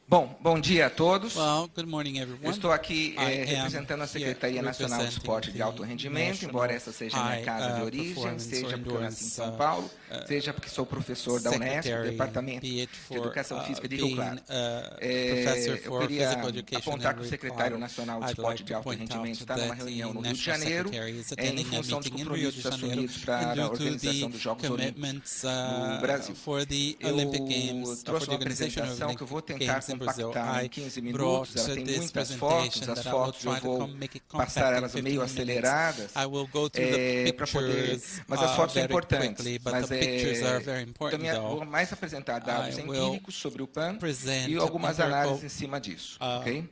Bom dia a todos. Well, good morning, everyone. Eu estou aqui I am representando a Secretaria here Nacional de Esporte de Alto Rendimento, embora essa seja a minha casa de origem, seja porque eu nasci em São Paulo, seja porque sou professor da Unesp, do Departamento de Educação Física de Rio Claro. Eu queria apontar que o Secretário Nacional de Esporte de Alto Rendimento está numa reunião no Rio de Janeiro, em função dos compromissos assumidos para a organização dos Jogos Olímpicos no Brasil. Eu trouxe uma apresentação que eu vou tentar compactar em 15 minutos, ela tem muitas fotos, as fotos eu vou passar elas meio aceleradas para poder, mas as fotos são importantes, também vou mais apresentar dados empíricos sobre o PAN e algumas análises em cima disso, ok?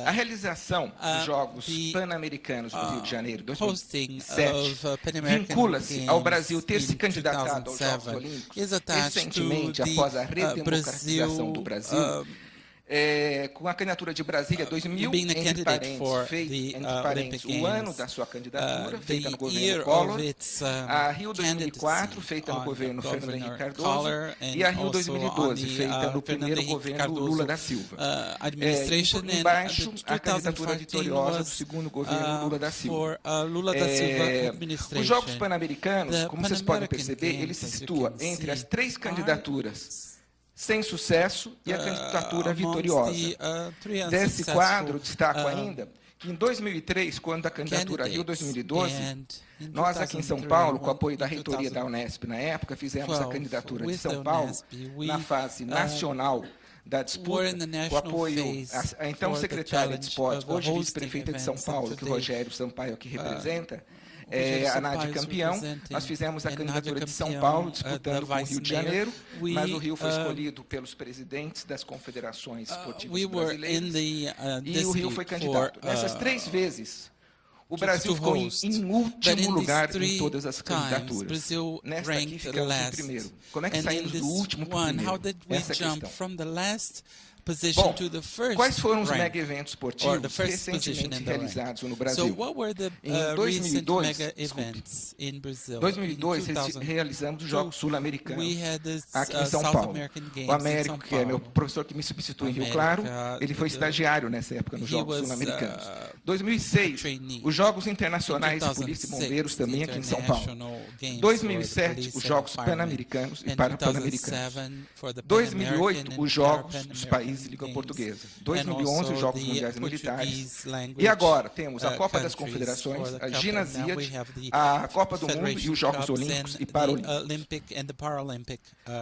A realização dos Jogos Pan-Americanos no Rio de Janeiro 2007 vincula-se ao Brasil ter se candidatado aos Jogos Olímpicos recentemente após a redemocratização do Brasil, com a candidatura de Brasília 2000, entre parênteses, o ano da sua candidatura, feita no governo Collor, a Rio 2004, feita no governo Fernando Henrique Cardoso, e a Rio 2012, feita no primeiro governo Lula da Silva. Embaixo, a candidatura vitoriosa do segundo governo Lula da Silva. Os Jogos Pan-Americanos, como vocês podem perceber, ele se situa entre as três candidaturas sem sucesso e a candidatura vitoriosa. Desse quadro, destaco ainda que em 2003, quando a candidatura Rio 2012, nós aqui em São Paulo, com o apoio da reitoria da Unesp na época, fizemos a candidatura de São Paulo na fase nacional da disputa, com apoio à então secretária de Esportes, hoje vice-prefeita de São Paulo, que o Rogério Sampaio aqui representa, a Nádia campeão. Nós fizemos a candidatura de São Paulo, disputando com o Rio de Janeiro, mas o Rio foi escolhido pelos presidentes das confederações esportivas brasileiras e o Rio foi candidato. Nessas três vezes, o Brasil ficou em último lugar em todas as candidaturas. Nesta aqui ficamos em primeiro. Como é que saímos do último para o primeiro? Essa é a questão. Bom, quais foram os mega-eventos esportivos recentemente realizados no Brasil? Em 2002, realizamos os Jogos Sul-Americanos aqui em São Paulo. O Américo, que é meu professor que me substitui em Rio Claro, ele foi estagiário nessa época nos Jogos Sul-Americanos. 2006, os Jogos Internacionais de Polícia e Bombeiros também aqui em São Paulo. 2007, os Jogos Pan-Americanos e Pan-Americanos. 2008, os Jogos dos países de língua portuguesa. 2011, os Jogos Mundiais Militares. E agora temos a Copa das Confederações, a Ginasiad, a Copa do Mundo e os Jogos Olímpicos e Paralímpicos.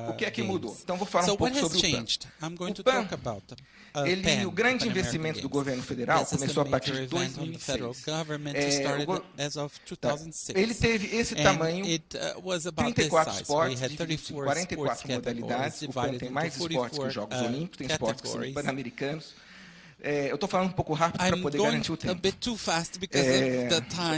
O que é que mudou? Então vou falar um pouco sobre o PAN. O grande investimento do governo federal começou a partir de 2006. Ele teve esse tamanho, 34 esportes, 44 modalidades. O PAN tem mais esportes que os Jogos Olímpicos, tem esportes que são pan-americanos. Eu estou falando um pouco rápido para poder garantir o tempo. Eu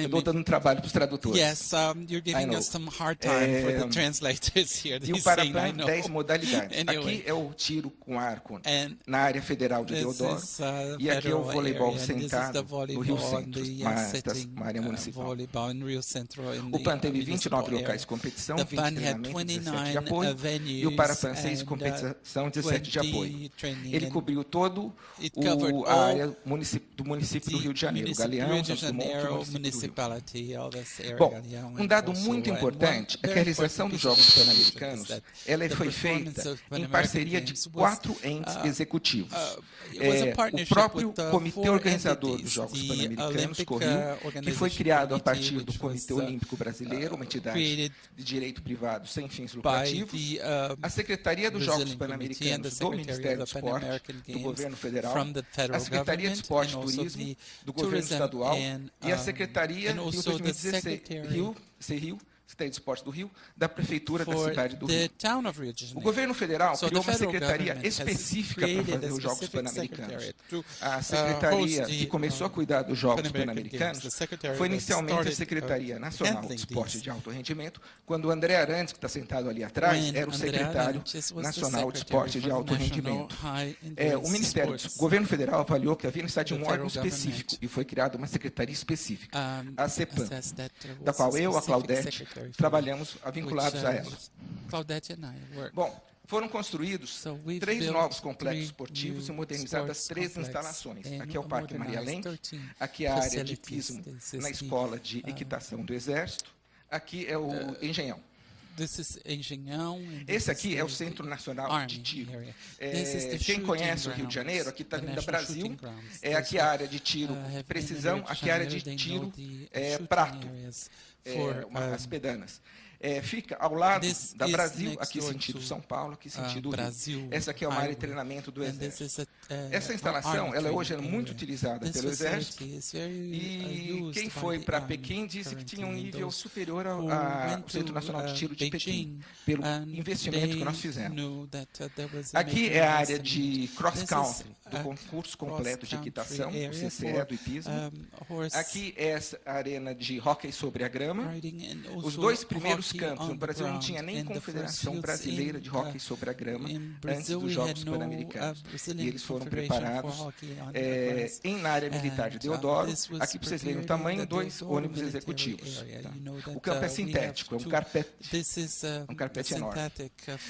estou dando trabalho para os tradutores. Yes, you're giving us some hard time for the translators here. E o Parapan, 10 modalidades. Aqui é o tiro com arco na área federal de Deodoro. E aqui é o voleibol sentado no Rio Centro, uma área municipal. O PAN teve 29 locais de competição, 20 treinamentos, 17 de apoio. E o Parapan, 6 de competição, 17 de apoio. Ele cobriu todo a área do município do Rio de Janeiro, Galeão, Santos Dumont e o município do Rio. Bom, um dado muito importante é que a realização dos Jogos Pan-Americanos foi feita em parceria de 4 entes executivos. O próprio comitê organizador dos Jogos Pan-Americanos, CORRIO, que foi criado a partir do Comitê Olímpico Brasileiro, uma entidade de direito privado sem fins lucrativos, a Secretaria dos Jogos Pan-Americanos do Ministério do Esporte, do Governo Federal, a Secretaria de Esporte e Turismo do Governo Estadual e a Secretaria Rio 2016, Rio, Secretaria de Esporte do Rio, da Prefeitura da cidade do Rio. O governo federal criou uma secretaria específica para fazer os Jogos Pan-Americanos. A secretaria que começou a cuidar dos Jogos Pan-Americanos foi inicialmente a Secretaria Nacional de Esporte de Alto Rendimento, quando o André Arantes, que está sentado ali atrás, era o secretário nacional de esporte de alto rendimento. O governo federal avaliou que havia necessidade de um órgão específico e foi criada uma secretaria específica, a CEPAM, da qual eu, a Claudete, trabalhamos vinculados a ela. Claudete and I work. Bom, Foram construídos 3 novos complexos esportivos e modernizadas 3 instalações. Aqui é o Parque Maria Lenk, aqui é a área de pismo na Escola de Equitação do Exército, aqui é o Engenhão. Esse aqui é o Centro Nacional de Tiro. Quem conhece o Rio de Janeiro, aqui está vindo Brasil, aqui é a área de tiro precisão, aqui é a área de tiro prato, as pedanas. Fica ao lado da Brasil, aqui sentido São Paulo, aqui sentido Rio. Essa aqui é uma área de treinamento do Exército. Essa instalação, ela hoje é muito utilizada pelo Exército, e quem foi para Pequim disse que tinha um nível superior ao Centro Nacional de Tiro de Pequim, pelo investimento que nós fizemos. Aqui é a área de cross-country, do concurso completo de equitação, o CCE, do hipismo. Aqui é a arena de hóquei sobre a grama. Os 2 primeiros campos. No Brasil não tinha nem Confederação Brasileira de Hóquei sobre a Grama antes dos Jogos Pan-Americanos. E eles foram preparados na área militar de Deodoro. Aqui, para vocês verem o tamanho, 2 ônibus executivos. O campo é sintético, é um carpete enorme.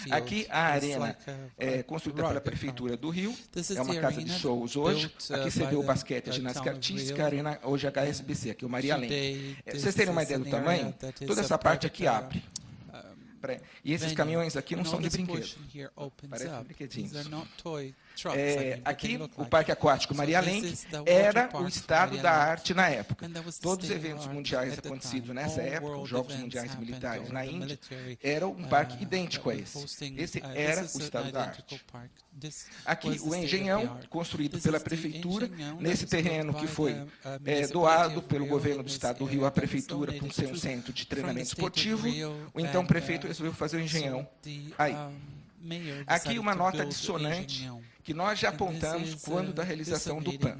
Aqui a arena é construída pela Prefeitura do Rio, é uma casa de shows hoje. Aqui você vê o basquete, a ginástica artística, a arena hoje é HSBC, aqui é o Maria Lenk. Vocês terem uma ideia do tamanho, toda essa parte aqui abre. E esses caminhões aqui não são de brinquedo. Parecem brinquedinhos. Aqui, o Parque Aquático Maria Lenk era o estado da arte na época. Todos os eventos mundiais acontecidos nessa época, os Jogos Mundiais Militares na Índia, era um parque idêntico a esse. Esse era o estado da arte. Aqui, o Engenhão, construído pela Prefeitura, nesse terreno que foi doado pelo governo do estado do Rio à Prefeitura para ser um centro de treinamento esportivo. O então prefeito resolveu fazer o Engenhão aí. Aqui uma nota dissonante que nós já apontamos quando da realização do PAN.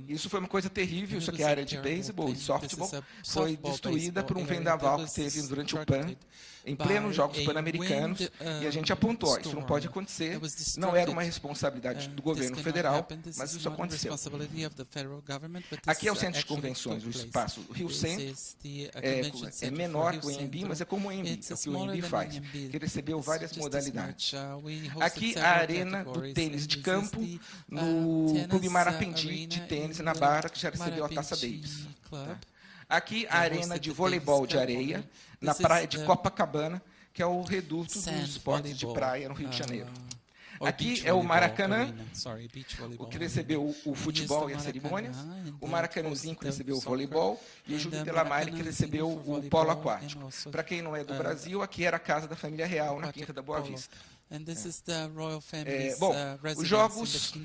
Isso foi uma coisa terrível, isso aqui é a área de beisebol e softball, foi destruída por um vendaval que teve durante o PAN, em plenos Jogos Pan-Americanos, e a gente apontou, isso não pode acontecer, não era uma responsabilidade do governo federal, mas isso aconteceu. Aqui é o Centro de Convenções, o espaço Rio Centro, é menor que o EMB, mas é como o EMB, é o que o EMB faz, que recebeu várias modalidades. Aqui a arena do tênis de campo no Clube Marapendi de tênis na Barra, que já recebeu a Taça Davis. Aqui a arena de voleibol de areia na praia de Copacabana, que é o reduto dos esportes de praia no Rio de Janeiro. Aqui é o Maracanã, o que recebeu o futebol e as cerimônias, o Maracanãzinho que recebeu o voleibol e o Júlio Delamarre que recebeu o polo aquático. Para quem não é do Brasil, aqui era a casa da família real na Quinta da Boa Vista. Os Jogos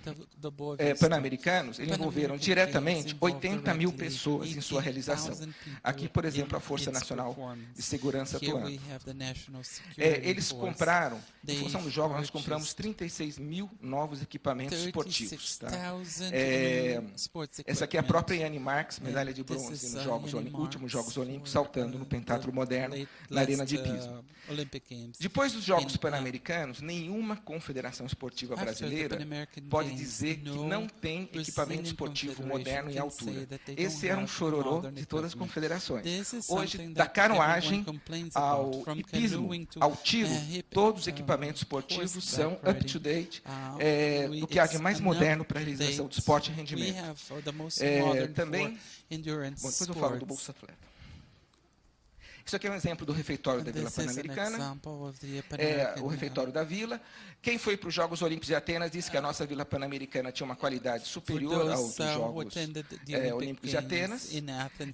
Pan-Americanos envolveram diretamente 80 mil pessoas em sua realização. Aqui, por exemplo, a Força Nacional de Segurança atuando. Eles compraram, em função dos Jogos, nós compramos 36 mil novos equipamentos esportivos. Essa aqui é a própria Yane Marques, medalha de bronze nos últimos Jogos Olímpicos, saltando no pentatlo moderno na arena de pismo. Depois dos Jogos Pan-Americanos, nenhuma confederação esportiva brasileira pode dizer que não tem equipamento esportivo moderno em altura. Esse era um chororô de todas as confederações. Hoje, da canoagem ao hipismo, ao tiro, todos os equipamentos esportivos são up-to-date, o que há de mais moderno para a realização do esporte e rendimento. Também, depois eu falo do Bolsa Atleta. Isso aqui é um exemplo do refeitório da Vila Pan-Americana, o refeitório da Vila. Quem foi para os Jogos Olímpicos de Atenas disse que a nossa Vila Pan-Americana tinha uma qualidade superior aos dos Jogos Olímpicos de Atenas.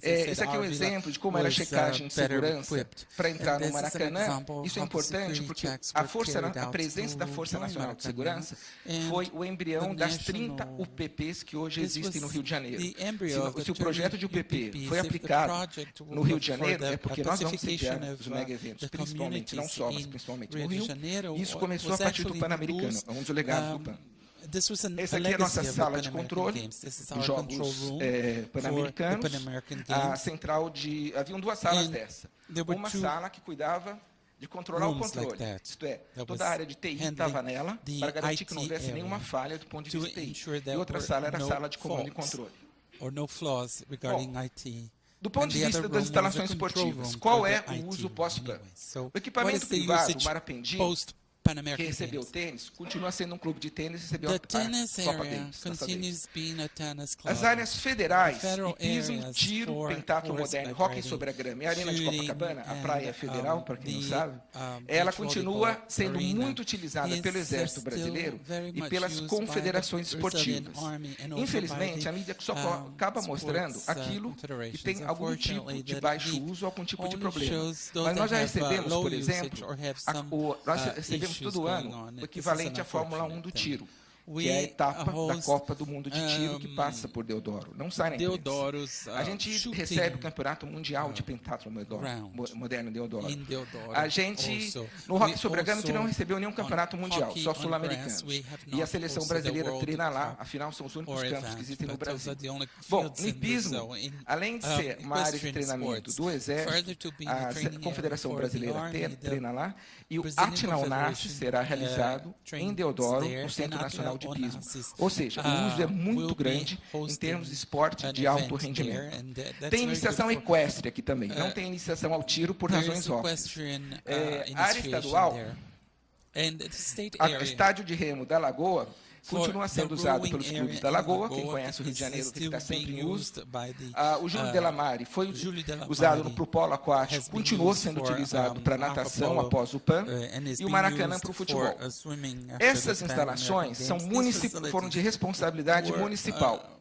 Esse aqui é um exemplo de como era a checagem de segurança para entrar no Maracanã. Isso é importante porque a presença da Força Nacional de Segurança foi o embrião das 30 UPPs que hoje existem no Rio de Janeiro. Se o projeto de UPP foi aplicado no Rio de Janeiro, é porque nós vamos sediar os mega-eventos, principalmente, não só, mas principalmente no Rio. Isso começou a partir do Pan-Americano, é um dos legados do PAN. Essa aqui é a nossa sala de controle dos Jogos Pan-Americanos. A central de... Haviam 2 salas dessa. Uma sala que cuidava de controlar o controle. Isto é, toda a área de TI estava nela, para garantir que não houvesse nenhuma falha do ponto de vista TI. E outra sala era a sala de comando e controle. Do ponto de vista das instalações esportivas, qual é o uso pós-PAN? O equipamento privado, o Marapendi, que recebeu o tênis, continua sendo um clube de tênis e recebeu a Copa Davis. As áreas federais, hipismo, tiro, pentatlo moderno, hóquei sobre a grama e a Arena de Copacabana, a praia federal, para quem não sabe, ela continua sendo muito utilizada pelo Exército Brasileiro e pelas confederações esportivas. Infelizmente, a mídia só acaba mostrando aquilo que tem algum tipo de baixo uso ou algum tipo de problema. Mas nós já recebemos, por exemplo, nós recebemos todo ano o equivalente à Fórmula 1 do tiro, que é a etapa da Copa do Mundo de Tiro que passa por Deodoro. Não sai na imprensa. A gente recebe o Campeonato Mundial de Pentatlo Moderno Deodoro. A gente, no hóquei sobre a grama, a gente não recebeu nenhum campeonato mundial, só sul-americanos. E a seleção brasileira treina lá, afinal são os únicos campos que existem no Brasil. Bom, no hipismo, além de ser uma área de treinamento do Exército, a Confederação Brasileira treina lá, e o Átila Onassis será realizado em Deodoro, no Centro Nacional de Hipismo. Ou seja, o uso é muito grande em termos de esporte de alto rendimento. Tem iniciação equestre aqui também, não tem iniciação ao tiro por razões óbvias. A área estadual, o estádio de remo da Lagoa, continua sendo usado pelos clubes da Lagoa, quem conhece o Rio de Janeiro está sempre em uso. O Júlio Delamare foi usado para o polo aquático, continuou sendo utilizado para natação após o PAN, e o Maracanã para o futebol. Essas instalações foram de responsabilidade municipal.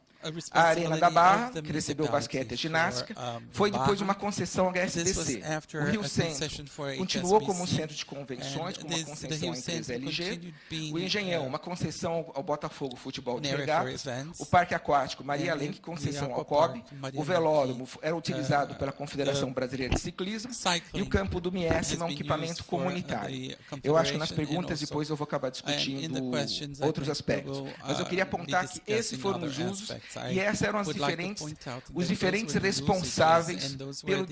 A Arena da Barra, que recebeu basquete e ginástica, foi depois de uma concessão HSBC. O Rio Centro continuou como um centro de convenções, com uma concessão à empresa LG. O Engenhão, uma concessão ao Botafogo Futebol de Regatas. O Parque Aquático Maria Lenk, concessão ao COB. O velódromo era utilizado pela Confederação Brasileira de Ciclismo. E o campo do Mies é um equipamento comunitário. Eu acho que nas perguntas depois eu vou acabar discutindo outros aspectos. Mas eu queria apontar que esses foram os usos e esses eram os diferentes responsáveis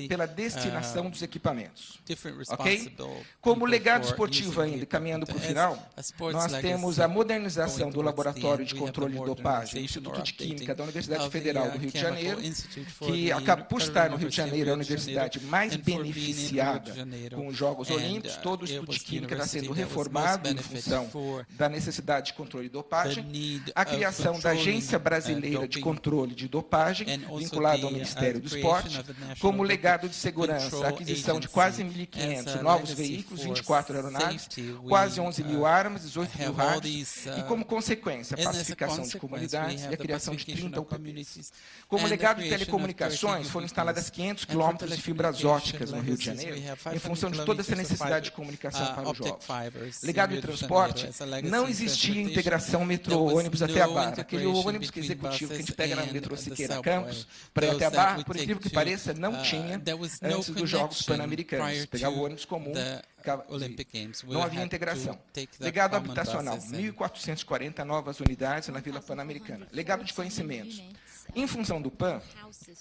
pela destinação dos equipamentos. Okay? Como legado esportivo ainda, caminhando para o final, nós temos a modernização do Laboratório de Controle de Dopagem, Instituto de Química da Universidade Federal do Rio de Janeiro, que, por estar no Rio de Janeiro, é a universidade mais beneficiada com os Jogos Olímpicos. Todo o Instituto de Química está sendo reformado em função da necessidade de controle de dopagem. A criação da Agência Brasileira de Controle de Dopagem, vinculada ao Ministério do Esporte, como legado de segurança, a aquisição de quase 1.500 novos veículos, 24 aeronaves, quase 11 mil armas, 18 mil rádios, e como consequência, a pacificação de comunidades e a criação de 30 UPPs. Como legado de telecomunicações, foram instaladas 500 quilômetros de fibras óticas no Rio de Janeiro, em função de toda essa necessidade de comunicação para os jogos. Legado de transporte, não existia integração metrô-ônibus até a Barra. Aquele ônibus executivo que a gente pega na metrô Siqueira Campos, para ir até a Barra, por incrível que pareça, não tinha antes dos Jogos Pan-Americanos. Pegava o ônibus comum, não havia integração. Legado habitacional, 1.440 novas unidades na Vila Pan-Americana. Legado de conhecimentos. Em função do PAN,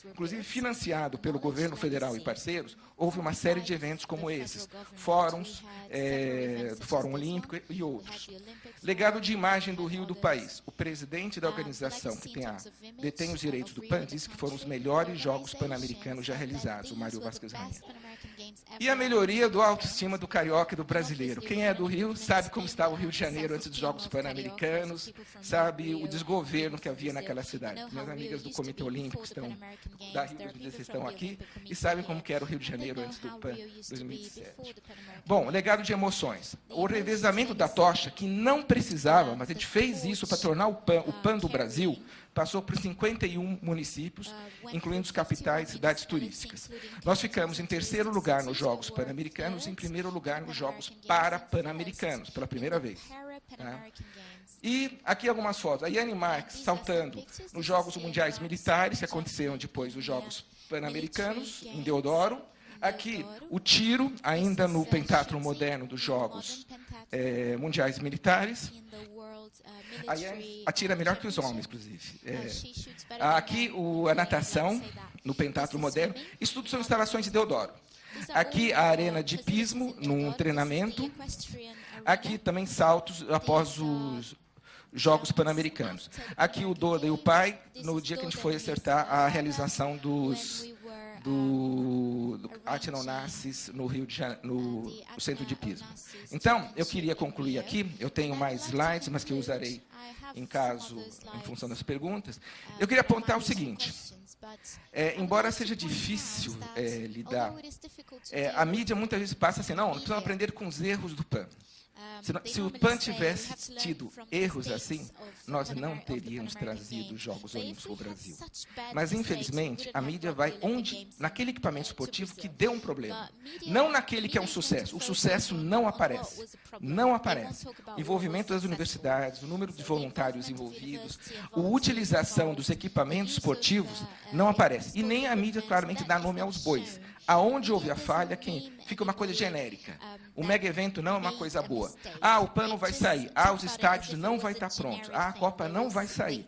inclusive financiado pelo governo federal e parceiros, houve uma série de eventos como esses, fóruns, do Fórum Olímpico e outros. Legado de imagem do Rio do país. O presidente da organização que detém os direitos do PAN disse que foram os melhores Jogos Pan-Americanos já realizados, o Mário Vasquez Rainha. E a melhoria do autoestima do carioca e do brasileiro. Quem é do Rio sabe como estava o Rio de Janeiro antes dos Jogos Pan-Americanos, sabe o desgoverno que havia naquela cidade. Minhas amigas do Comitê Olímpico da Rio 2016 estão aqui e sabem como que era o Rio de Janeiro antes do PAN 2017. Bom, legado de emoções. O revezamento da tocha, que não precisava, mas a gente fez isso para tornar o PAN do Brasil, passou por 51 municípios, incluindo os capitais e cidades turísticas. Nós ficamos em terceiro lugar nos Jogos Pan-Americanos e em primeiro lugar nos Jogos Pan-Americanos, pela primeira vez. E aqui algumas fotos. A Yane Marques saltando nos Jogos Mundiais Militares, que aconteceram depois dos Jogos Pan-Americanos, em Deodoro. Aqui, o tiro, ainda no pentatlo moderno dos Jogos Mundiais Militares. A Yane atira melhor que os homens, inclusive. Aqui, a natação, no pentatlo moderno. Isso tudo são instalações de Deodoro. Aqui, a arena de hipismo, num treinamento. Aqui, também, saltos após os Jogos Pan-Americanos. Aqui, o Doda e o pai, no dia que a gente foi acertar a realização do Arte Onassis no Rio de Janeiro, no Centro de Pismo. Então, eu queria concluir aqui. Eu tenho mais slides, mas que eu usarei em função das perguntas. Eu queria apontar o seguinte. Embora seja difícil lidar, a mídia muitas vezes passa assim, não precisamos aprender com os erros do PAN. Se o PAN tivesse tido erros assim, nós não teríamos trazido os Jogos Olímpicos para o Brasil. Mas, infelizmente, a mídia vai naquele equipamento esportivo que deu um problema, não naquele que é um sucesso. O sucesso não aparece. Não aparece. O envolvimento das universidades, o número de voluntários envolvidos, a utilização dos equipamentos esportivos não aparece. E nem a mídia claramente dá nome aos bois. Aonde houve a falha, fica uma coisa genérica. O mega evento não é uma coisa boa. O PAN não vai sair. Os estádios não vai estar prontos. A Copa não vai sair.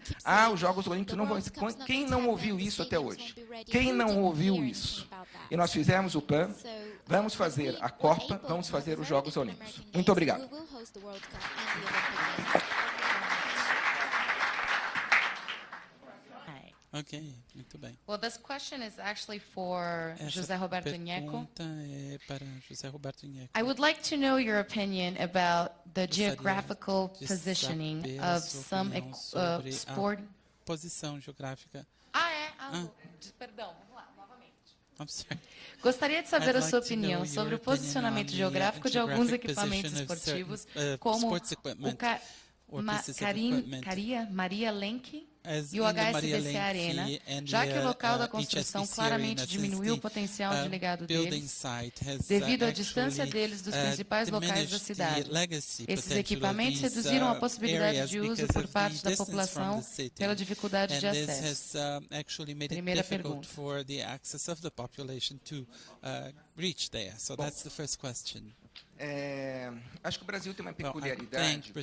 Os Jogos Olímpicos não vão sair. Quem não ouviu isso até hoje? Quem não ouviu isso? E nós fizemos o PAN, vamos fazer a Copa, vamos fazer os Jogos Olímpicos. Muito obrigado. Ok, muito bem. Well, this question is actually for José Roberto Gnecco. É para José Roberto Gnecco. I would like to know your opinion about the geographical positioning of some sport. Posição geográfica. Perdão, vamos lá, novamente. I'm sorry. Gostaria de saber a sua opinião sobre o posicionamento geográfico de alguns equipamentos esportivos, como o Maria Lenk e o HSBC Arena, já que o local da construção claramente diminuiu o potencial de legado deles, devido à distância deles dos principais locais da cidade. Esses equipamentos reduziram a possibilidade de uso por parte da população pela dificuldade de acesso. Primeira pergunta. Acho que o Brasil tem uma peculiaridade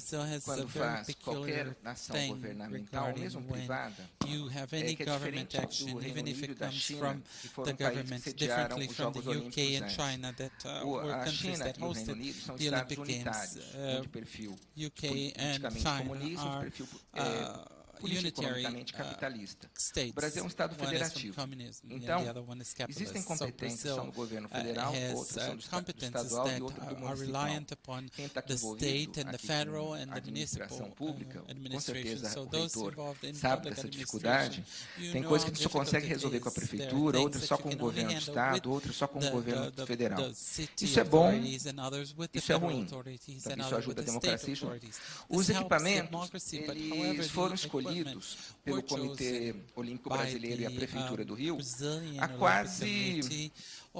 quando faz qualquer ação governamental, mesmo privada, que é diferente do Reino Unido e da China, que foram países que sediaram os Jogos Olímpicos antes. A China e o Reino Unido são estados unitários, de perfil politicamente comunista, de perfil político-economicamente capitalista. O Brasil é um Estado federativo. Então, existem competências, são do governo federal, outras são do estadual e outras do municipal. Quem está aqui envolvido aqui com a administração pública, com certeza o reitor sabe dessa dificuldade. Tem coisas que a gente só consegue resolver com a prefeitura, outras só com o governo do Estado, outras só com o governo federal. Isso é bom, isso é ruim. Isso ajuda a democracia. Os equipamentos, eles foram escolhidos pelo Comitê Olímpico Brasileiro e a Prefeitura do Rio há quase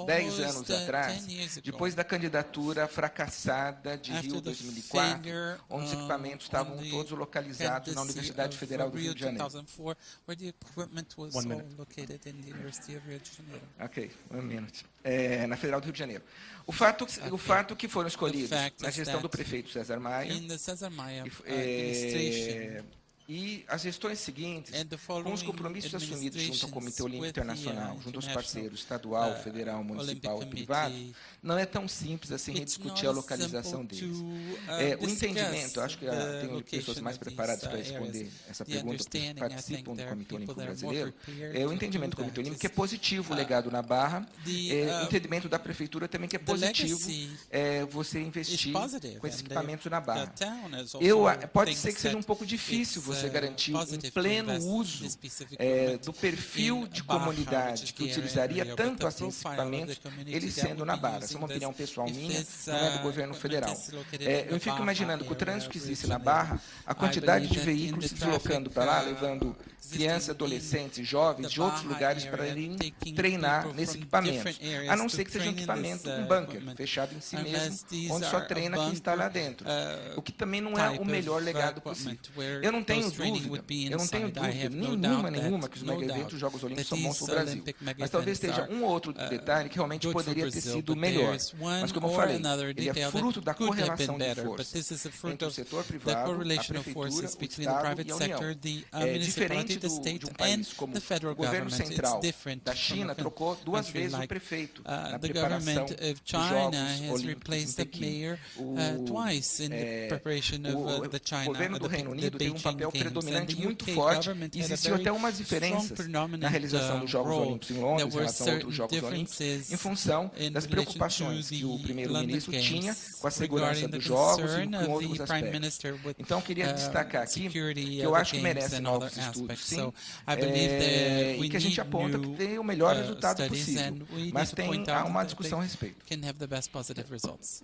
10 anos atrás, depois da candidatura fracassada de Rio 2004, onde os equipamentos estavam todos localizados na Universidade Federal do Rio de Janeiro. Ok, um minuto. Na Federal do Rio de Janeiro. O fato que foram escolhidos na gestão do prefeito César Maia, e as gestões seguintes, com os compromissos assumidos junto ao Comitê Olímpico Internacional, junto aos parceiros estadual, federal, municipal e privado, não é tão simples assim rediscutir a localização deles. O entendimento, acho que tenho pessoas mais preparadas para responder essa pergunta, porque participam do Comitê Olímpico Brasileiro, o entendimento do Comitê Olímpico que é positivo o legado na Barra, o entendimento da Prefeitura também que é positivo você investir com esses equipamentos na Barra. Pode ser que seja um pouco difícil você garantir em pleno uso do perfil de comunidade que utilizaria tanto assim esses equipamentos, eles sendo na Barra. Essa é uma opinião pessoal minha, não é do governo federal. Eu fico imaginando que o trânsito que existe na Barra, a quantidade de veículos se deslocando para lá, levando crianças, adolescentes, jovens de outros lugares para irem treinar nesse equipamento. A não ser que seja um equipamento, um bunker, fechado em si mesmo, onde só treina quem está lá dentro. O que também não é o melhor legado possível. Eu não tenho dúvida nenhuma que os mega-eventos, os Jogos Olímpicos são bons para o Brasil. Mas talvez esteja um ou outro detalhe que realmente poderia ter sido melhor. Mas, como eu falei, ele é fruto da correlação de forças entre o setor privado, a prefeitura, o Estado e a União. É diferente de um país como o governo central da China trocou 2 vezes o prefeito na preparação dos Jogos Olímpicos em Pequim. O governo do Reino Unido tem um papel papel predominante muito forte. Existiam até umas diferenças na realização dos Jogos Olímpicos em Londres em relação a outros Jogos Olímpicos, em função das preocupações que o primeiro-ministro tinha com a segurança dos Jogos e com outros aspectos. Então, eu queria destacar aqui que eu acho que merece novos estudos, sim, e que a gente aponta que tem o melhor resultado possível, mas há uma discussão a respeito.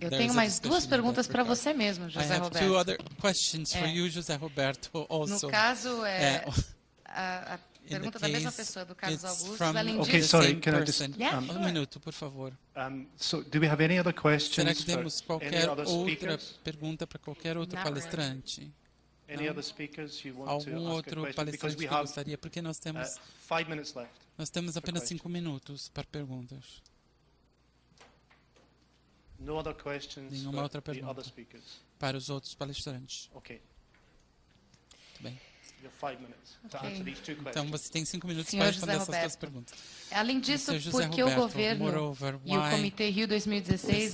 Eu tenho mais duas perguntas para você mesmo, José Roberto. No caso, a pergunta da mesma pessoa, do Carlos Augusto. Além disso, um minuto, por favor. Será que temos qualquer outra pergunta para qualquer outro palestrante? Algum outro palestrante que gostaria? Porque nós temos apenas 5 minutos para perguntas. Nenhuma outra pergunta para os outros palestrantes. Ok. Muito bem. Okay. Então, você tem 5 minutos para responder essas duas perguntas. Além disso, porque o governo e o Comitê Rio 2016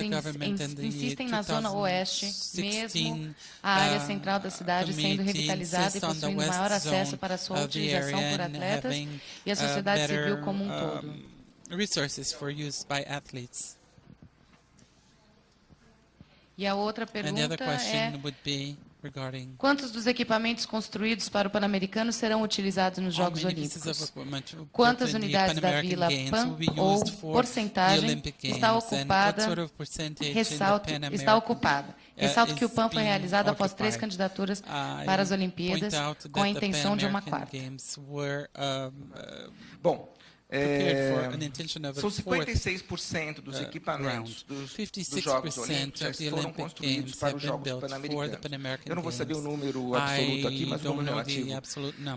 insistem na Zona Oeste, mesmo a área central da cidade sendo revitalizada e possuindo maior acesso para a sua utilização por atletas e a sociedade civil como um todo? Resources for use by athletes. E a outra pergunta é: quantos dos equipamentos construídos para o Pan-Americano serão utilizados nos Jogos Olímpicos? Quantas unidades da Vila PAN ou porcentagem está ocupada? Ressalto que o PAN foi realizado após 3 candidaturas para as Olimpíadas, com a intenção de uma quarta. Bom, são 56% dos equipamentos dos Jogos Olímpicos foram construídos para os Jogos Pan-Americanos. Eu não vou saber o número absoluto aqui, mas o número relativo.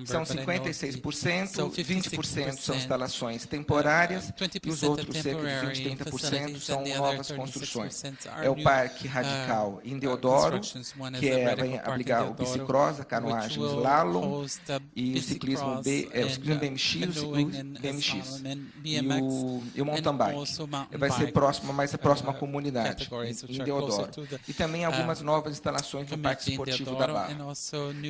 São 56%, 20% são instalações temporárias e os outros cerca de 20, 30% são novas construções. É o Parque Radical em Deodoro, que vai abrigar o bicicross, a canoagem, o slalom e o ciclismo BMX e o BMX. E o mountain bike. Vai ser mais a próxima comunidade, em Deodoro. E também algumas novas instalações no Parque Esportivo da Barra.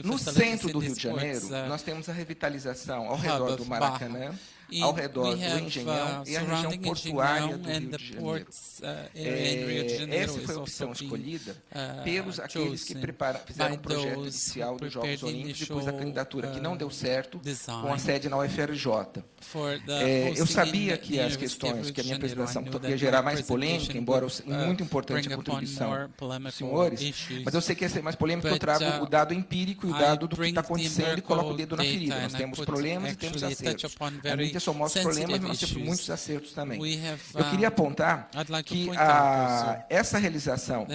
No centro do Rio de Janeiro, nós temos a revitalização ao redor do Maracanã, ao redor do Engenhão e a região portuária do Rio de Janeiro. Essa foi a opção escolhida pelos aqueles que fizeram o projeto inicial dos Jogos Olímpicos depois da candidatura, que não deu certo, com a sede na UFRJ. Eu sabia que as questões, que a minha apresentação ia gerar mais polêmica, embora muito importante a contribuição dos senhores, mas eu sei que ia ser mais polêmico, eu trago o dado empírico e o dado do que está acontecendo e coloco o dedo na ferida. Nós temos problemas e temos acertos. A mídia só mostra problemas, mas nós temos muitos acertos também. Eu queria apontar que essa realização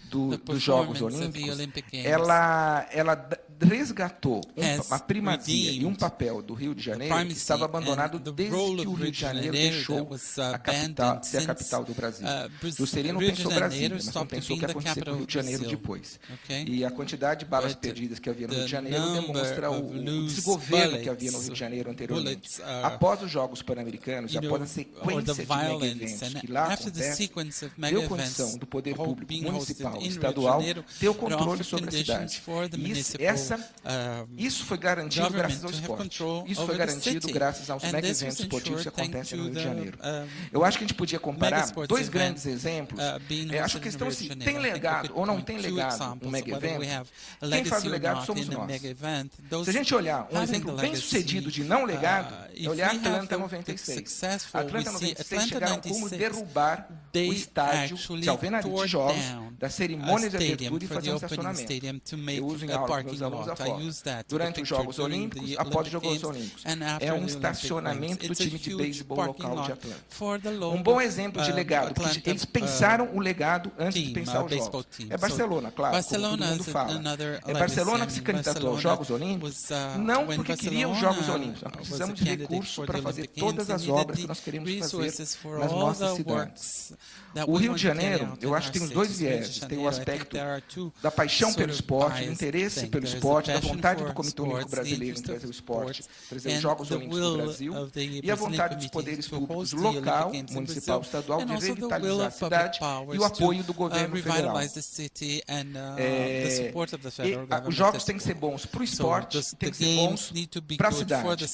dos Jogos Olímpicos, ela resgatou uma primazia e um papel do Rio de Janeiro que estava abandonado desde que o Rio de Janeiro deixou ser a capital do Brasil. Juscelino pensou Brasília, mas não pensou o que ia acontecer com o Rio de Janeiro depois. E a quantidade de balas perdidas que havia no Rio de Janeiro demonstra o desgoverno que havia no Rio de Janeiro anteriormente. Após os Jogos Pan-Americanos, após a sequência de mega-eventos que lá acontecem, deu condição do poder público municipal e estadual ter o controle sobre a cidade. Isso foi garantido graças ao esporte. Isso foi garantido graças aos mega-eventos esportivos que acontecem no Rio de Janeiro. Eu acho que a gente podia comparar dois grandes exemplos. Acho que a questão é se tem legado ou não tem legado um mega-evento. Quem faz o legado somos nós. Se a gente olhar um exemplo bem sucedido de não legado, é olhar Atlanta 96. Atlanta 96 chegaram ao cúmulo de derrubar o estádio de Alvenaria de Tijolos da cerimônia de abertura e fazer um estacionamento. Eu uso em aula com meus alunos a foto. Durante os Jogos Olímpicos, após os Jogos Olímpicos. É um estacionamento do time de beisebol local de Atlanta. Um bom exemplo de legado, porque eles pensaram o legado antes de pensar os Jogos. É Barcelona, claro, como todo mundo fala. É Barcelona que se candidatou aos Jogos Olímpicos, não porque queria os Jogos Olímpicos, nós precisamos de recursos para fazer todas as obras que nós queremos fazer nas nossas cidades. O Rio de Janeiro, eu acho que tem os dois vieses. Tem o aspecto da paixão pelo esporte, do interesse pelo esporte, esporte, da vontade do Comitê Olímpico Brasileiro em trazer o esporte, trazer os Jogos Olímpicos no Brasil, e a vontade dos poderes públicos local, municipal, estadual, de revitalizar a cidade e o apoio do governo federal. Os jogos têm que ser bons para o esporte, têm que ser bons para a cidade.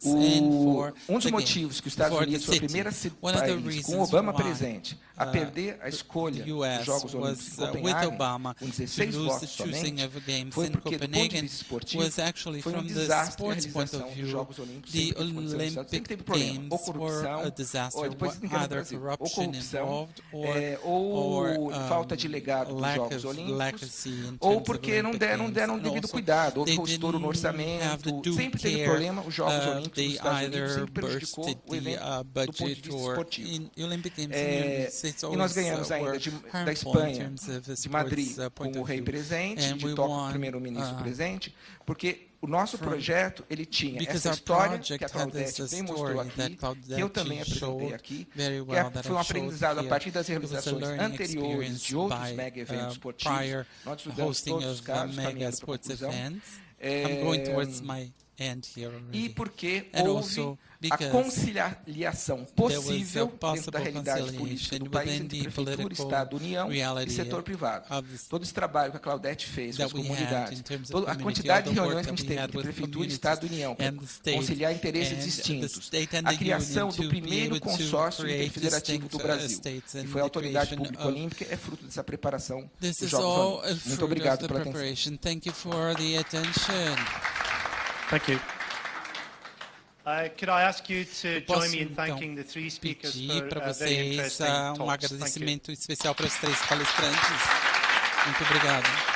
Um dos motivos que os Estados Unidos foi a primeira país com Obama presente a perder a escolha dos Jogos Olímpicos de Copenhague, com 16 votos somente, foi porque, do ponto de vista esportivo, foi um desastre a realização dos Jogos Olímpicos. Sempre teve problema, ou corrupção, ou depois no Brasil, ou corrupção, ou falta de legado dos Jogos Olímpicos, ou porque não deram devido cuidado, houve estouro no orçamento, sempre teve problema. Os Jogos Olímpicos dos Estados Unidos sempre prejudicou o evento do ponto de vista esportivo. E nós ganhamos ainda da Espanha, de Madrid, com o rei presente, de Tóquio, com o primeiro-ministro presente, porque o nosso projeto, ele tinha essa história que a Claudete bem mostrou aqui, que eu também apresentei aqui, que foi um aprendizado a partir das realizações anteriores de outros mega eventos esportivos. Nós estudamos todos os casos, caminhando para a conclusão. E porque houve a conciliação possível dentro da realidade política do país entre Prefeitura, Estado, União e setor privado. Todo esse trabalho que a Claudete fez com as comunidades, a quantidade de reuniões que a gente teve entre Prefeitura, Estado e União para conciliar interesses distintos, a criação do primeiro consórcio interfederativo do Brasil, que foi a Autoridade Pública Olímpica, é fruto dessa preparação dos Jogos Olímpicos. Muito obrigado pela atenção. Thank you. Could I ask you to join me in thanking the three speakers for very interesting talks? Agradecimento especial para os três palestrantes. Muito obrigado.